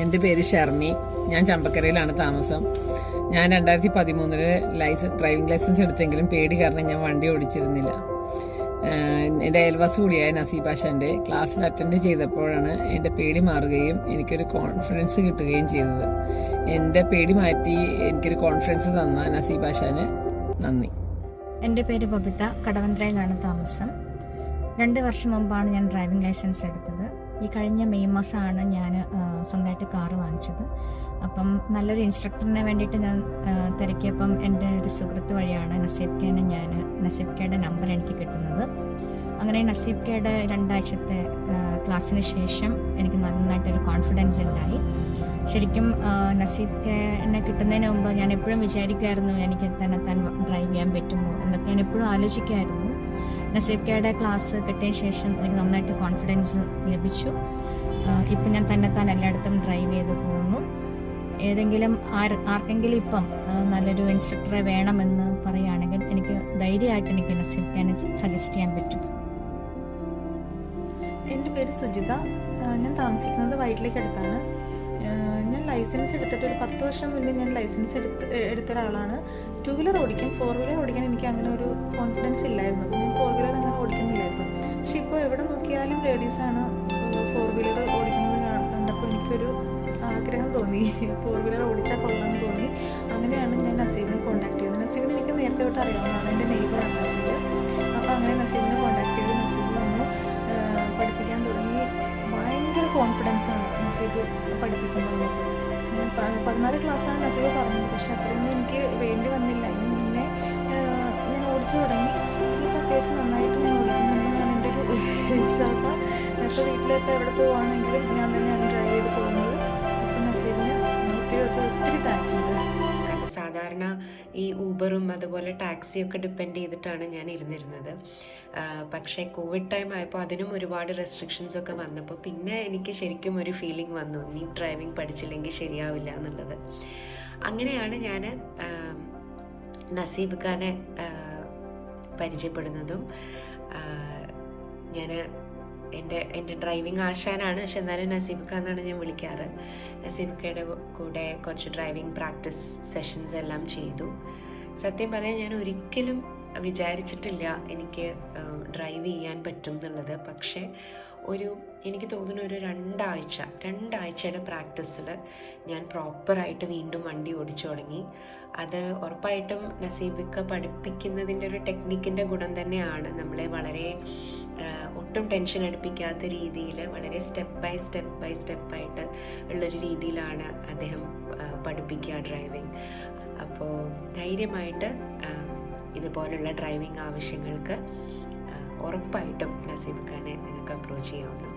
എൻ്റെ പേര് ഷർണി. ഞാൻ ചമ്പക്കരയിലാണ് താമസം. ഞാൻ 2013 ഡ്രൈവിംഗ് ലൈസൻസ് എടുത്തെങ്കിലും പേടി കാരണം ഞാൻ വണ്ടി ഓടിച്ചിരുന്നില്ല. എൻ്റെ അയൽവാസി കൂടിയായ നസീബാഷൻ്റെ ക്ലാസ്സിൽ അറ്റൻഡ് ചെയ്തപ്പോഴാണ് എൻ്റെ പേടി മാറുകയും എനിക്കൊരു കോൺഫിഡൻസ് കിട്ടുകയും ചെയ്തത്. എൻ്റെ പേടി മാറ്റി എനിക്കൊരു കോൺഫിഡൻസ് തന്ന നസീബാഷാന് നന്ദി. എൻ്റെ പേര് ബബിത, കടവന്ത്രയിലാണ് താമസം. 2 വർഷം മുമ്പാണ് ഞാൻ ഡ്രൈവിംഗ് ലൈസൻസ് എടുത്തത്. ഈ കഴിഞ്ഞ മെയ് മാസമാണ് ഞാൻ സ്വന്തമായിട്ട് കാറ് വാങ്ങിച്ചത്. അപ്പം നല്ലൊരു ഇൻസ്ട്രക്ടറിനെ വേണ്ടിയിട്ട് ഞാൻ തിരക്കിയപ്പം എൻ്റെ ഒരു സുഹൃത്ത് വഴിയാണ് നസീബ് കെയുടെ നമ്പർ എനിക്ക് കിട്ടുന്നത്. അങ്ങനെ നസീബ് കെയുടെ 2 ആഴ്ചത്തെ ക്ലാസ്സിന് ശേഷം എനിക്ക് നന്നായിട്ടൊരു കോൺഫിഡൻസ് ഉണ്ടായി. ശരിക്കും നസീബ് കെനെ കിട്ടുന്നതിന് മുമ്പ് ഞാൻ എപ്പോഴും വിചാരിക്കുമായിരുന്നു എനിക്ക് തന്നെ ഡ്രൈവ് ചെയ്യാൻ പറ്റുമോ എന്നൊക്കെ ഞാൻ എപ്പോഴും ആലോചിക്കുമായിരുന്നു. നസീബ് കെയുടെ ക്ലാസ് കിട്ടിയതിന് ശേഷം എനിക്ക് നന്നായിട്ട് കോൺഫിഡൻസ് ലഭിച്ചു. ഇപ്പം ഞാൻ തന്നെ എല്ലായിടത്തും ഡ്രൈവ് ചെയ്ത് പോകുന്നു. ഏതെങ്കിലും ആർക്കെങ്കിലും ഇപ്പം നല്ലൊരു ഇൻസ്ട്രക്ടറെ വേണമെന്ന് പറയുകയാണെങ്കിൽ എനിക്ക് ധൈര്യമായിട്ട് എനിക്ക് നസീബ് കെനെ സജസ്റ്റ് ചെയ്യാൻ പറ്റും. എൻ്റെ പേര് സുജിത. ഞാൻ താമസിക്കുന്നത് വൈറ്റിലേക്ക് അടുത്താണ്. ഞാൻ ലൈസൻസ് എടുത്തിട്ട് ഒരു 10 വർഷം മുന്നേ ഞാൻ ലൈസൻസ് എടുത്ത ഒരാളാണ്. 2 വീലർ ഓടിക്കും, 4 വീലർ ഓടിക്കാൻ എനിക്ക് അങ്ങനെ ഒരു കോൺഫിഡൻസ് ഇല്ലായിരുന്നു. ഞാൻ 4 വീലർ അങ്ങനെ ഓടിക്കുന്നില്ലായിരുന്നു. പക്ഷെ ഇപ്പോൾ എവിടെ നോക്കിയാലും ലേഡീസാണ് 4 വീലർ ഓടിക്കുന്നത് കണ്ടപ്പോൾ എനിക്കൊരു ആഗ്രഹം തോന്നി, 4 വീലർ ഓടിച്ചാൽ കൊള്ളാമെന്ന് തോന്നി. അങ്ങനെയാണ് ഞാൻ നസീബിനെ കോൺടാക്ട് ചെയ്തത്. നസീബിനെ എനിക്ക് നേരത്തെ തൊട്ട് അറിയാവുന്നതാണ്, എൻ്റെ നെയ്ബറാണ് നസീബ്. അപ്പോൾ അങ്ങനെ നസീബിനെ കോൺടാക്ട് ചെയ്ത് നസീബ് വന്ന് പഠിപ്പിക്കാൻ തുടങ്ങി. ഭയങ്കര കോൺഫിഡൻസാണ് നസീബ് പഠിപ്പിക്കുന്നത്. 14 ക്ലാസ്സാണ് നസീബ് പറഞ്ഞത്, പക്ഷെ അത്രയൊന്നും എനിക്ക് വേണ്ടി വന്നില്ല. അതിന് മുന്നേ ഞാൻ ഓടിച്ചു തുടങ്ങി. ഇപ്പോൾ അത്യാവശ്യം നന്നായിട്ട് ഞാൻ ഓടിക്കുന്നുണ്ടെന്നാണ് എൻ്റെ ഒരു വിശ്വാസം. ഇപ്പോൾ വീട്ടിലൊക്കെ എവിടെ പോവുകയാണെങ്കിലും ഞാൻ തന്നെയാണ് ഡ്രൈവ് ചെയ്ത് പോകുന്നത്. അപ്പോൾ നസീബിന് ഒത്തിരി താങ്ക്സ് ഉണ്ട്. സാധാരണ ഈ ഊബറും അതുപോലെ ടാക്സിയൊക്കെ ഡിപ്പെൻഡ് ചെയ്തിട്ടാണ് ഞാൻ ഇരുന്നിരുന്നത്. പക്ഷേ കോവിഡ് ടൈം ആയപ്പോൾ അതിനും ഒരുപാട് റെസ്ട്രിക്ഷൻസ് ഒക്കെ വന്നപ്പോൾ പിന്നെ എനിക്ക് ശരിക്കും ഒരു ഫീലിംഗ് വന്നു, നീ ഡ്രൈവിംഗ് പഠിച്ചില്ലെങ്കിൽ ശരിയാവില്ല എന്നുള്ളത്. അങ്ങനെയാണ് ഞാൻ നസീബ് ഖാനെ പരിചയപ്പെടുന്നതും. ഞാൻ എൻ്റെ ഡ്രൈവിംഗ് ആശാനാണ്, പക്ഷെ എന്നാലും നസീബ് ഖാൻ എന്നാണ് ഞാൻ വിളിക്കാറ്. നസീബ് ഖയുടെ കൂടെ കുറച്ച് ഡ്രൈവിംഗ് പ്രാക്ടീസ് സെഷൻസ് എല്ലാം ചെയ്തു. സത്യം പറയാൻ ഞാൻ ഒരിക്കലും വിചാരിച്ചിട്ടില്ല എനിക്ക് ഡ്രൈവ് ചെയ്യാൻ പറ്റും എന്നുള്ളത്. പക്ഷേ എനിക്ക് തോന്നുന്നു ഒരു 2 ആഴ്ചയുടെ പ്രാക്ടീസിൽ ഞാൻ പ്രോപ്പറായിട്ട് വീണ്ടും വണ്ടി ഓടിച്ചു തുടങ്ങി. അത് ഉറപ്പായിട്ടും നസീബിക്ക പഠിപ്പിക്കുന്നതിൻ്റെ ഒരു ടെക്നിക്കിൻ്റെ ഗുണം തന്നെയാണ്. നമ്മളെ വളരെ ഒട്ടും ടെൻഷൻ അടുപ്പിക്കാത്ത രീതിയിൽ വളരെ സ്റ്റെപ്പ് ബൈ സ്റ്റെപ്പായിട്ട് ഉള്ളൊരു രീതിയിലാണ് അദ്ദേഹം പഠിപ്പിക്കുക ഡ്രൈവിംഗ്. അപ്പോൾ ധൈര്യമായിട്ട് ഇതുപോലുള്ള ഡ്രൈവിംഗ് ആവശ്യങ്ങൾക്ക് ഉറപ്പായിട്ടും നസീബ് ഖാനെ നിങ്ങൾക്ക് അപ്രോച്ച് ചെയ്യാവുന്നതാണ്.